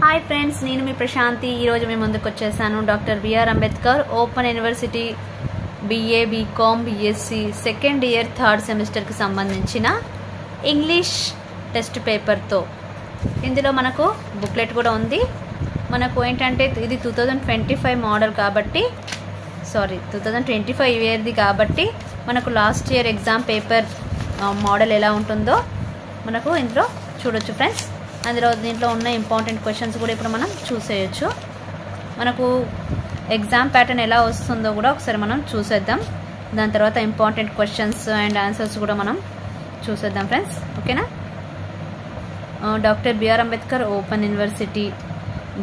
Hi friends, నేను మీ ప్రశాంతి. ఈరోజు మీ ముందుకు వచ్చేసాను. Doctor BR Ambedkar open university BA BCom BSc second year third సెమిస్టర్కి సంబంధించిన ఇంగ్లీష్ టెస్ట్ పేపర్తో. ఇందులో మనకు బుక్లెట్ కూడా ఉంది. మనకు ఏంటంటే ఇది 2025 మోడల్ కాబట్టి 2025 ఇయర్ది కాబట్టి మనకు last year exam paper model ఎలా ఉంటుందో మనకు ఇందులో చూడొచ్చు ఫ్రెండ్స్. దీంట్లో ఉన్న ఇంపార్టెంట్ క్వశ్చన్స్ కూడా ఇప్పుడు మనం చూసేయచ్చు. మనకు ఎగ్జామ్ ప్యాటర్న్ ఎలా వస్తుందో కూడా ఒకసారి మనం చూసేద్దాం. దాని తర్వాత ఇంపార్టెంట్ క్వశ్చన్స్ అండ్ ఆన్సర్స్ కూడా మనం చూసేద్దాం ఫ్రెండ్స్. ఓకేనా? Doctor BR Ambedkar open university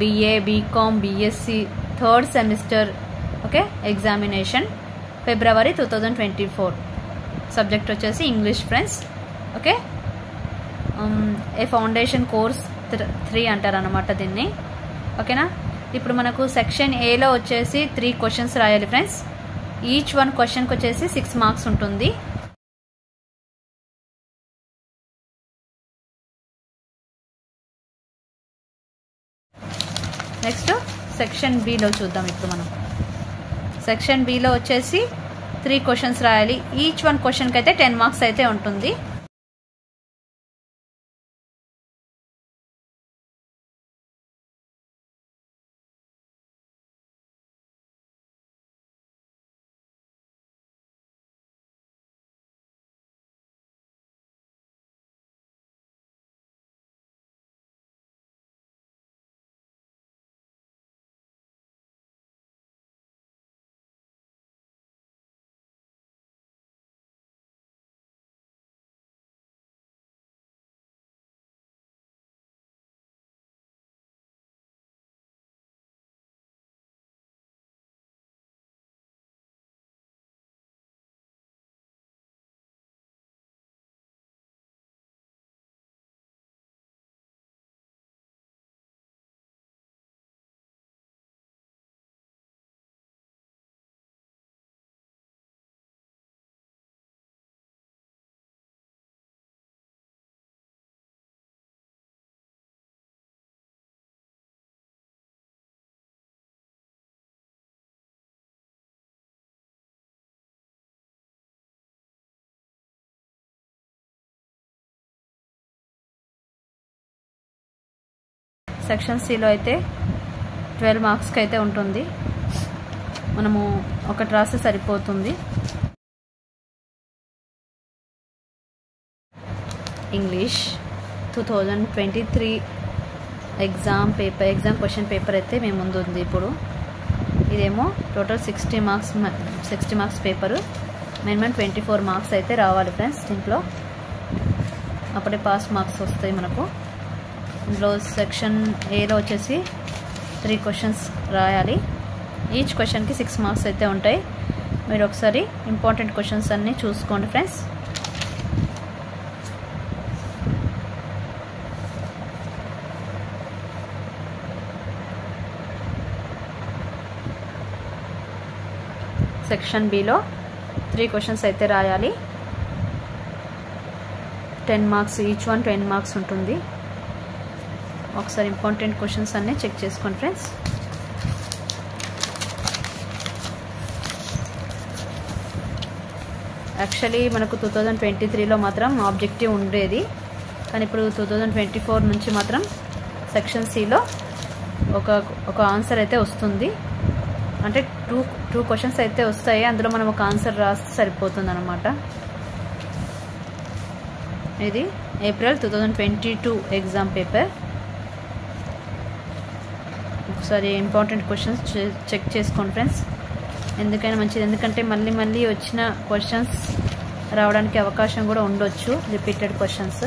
BA BCom BSc third semester okay examination February 2024. Subject వచ్చేసి English friends. Okay, a foundation course 3 అంటారు అనమాట దీన్ని. ఓకేనా? ఇప్పుడు మనకు సెక్షన్ ఏలో వచ్చేసి 3 క్వశ్చన్స్ రాయాలి ఫ్రెండ్స్. ఈచ్ వన్ క్వశ్చన్కి వచ్చేసి 6 మార్క్స్ ఉంటుంది. నెక్స్ట్ సెక్షన్ బిలో చూద్దాం. ఇప్పుడు మనం సెక్షన్ బిలో వచ్చేసి 3 క్వశ్చన్స్ రాయాలి. ఈచ్ వన్ క్వశ్చన్కి అయితే 10 మార్క్స్ అయితే ఉంటుంది. సెక్షన్ సిలో అయితే 12 మార్క్స్కి అయితే ఉంటుంది. మనము ఒకటి రాస్తే సరిపోతుంది. ఇంగ్లీష్ 2023 ఎగ్జామ్ క్వశ్చన్ పేపర్ అయితే మీ ముందు ఉంది. ఇప్పుడు ఇదేమో total 60 marks paper. Minimum 24 marks అయితే రావాలి ఫ్రెండ్స్ దీంట్లో. అప్పుడే పాస్ మార్క్స్ వస్తాయి మనకు. ఇందులో సెక్షన్ ఏలో వచ్చేసి 3 క్వశ్చన్స్ రాయాలి. ఈచ్ క్వశ్చన్కి 6 మార్క్స్ అయితే ఉంటాయి. మీరు ఒకసారి ఇంపార్టెంట్ క్వశ్చన్స్ అన్నీ చూసుకోండి ఫ్రెండ్స్. సెక్షన్ బిలో 3 క్వశ్చన్స్ అయితే రాయాలి. 10 మార్క్స్, ఈచ్ వన్ 10 మార్క్స్ ఉంటుంది. ఒకసారి ఇంపార్టెంట్ క్వశ్చన్స్ అన్నీ చెక్ చేసుకోండి ఫ్రెండ్స్. యాక్చువల్లీ మనకు 2023లో మాత్రం ఆబ్జెక్టివ్ ఉండేది, కానీ ఇప్పుడు 2024 నుంచి మాత్రం సెక్షన్ సిలో ఒక ఆన్సర్ అయితే వస్తుంది. అంటే టూ క్వశ్చన్స్ అయితే వస్తాయి. అందులో మనం ఒక ఆన్సర్ రాస్తే సరిపోతుంది అన్నమాట. ఇది ఏప్రిల్ 2022 ఎగ్జామ్ పేపర్. ఒకసారి ఇంపార్టెంట్ క్వశ్చన్స్ చెక్ చేసుకోండి ఫ్రెండ్స్. ఎందుకైనా మంచిది, ఎందుకంటే మళ్ళీ వచ్చిన క్వశ్చన్స్ రావడానికి అవకాశం కూడా ఉండొచ్చు, రిపీటెడ్ క్వశ్చన్స్.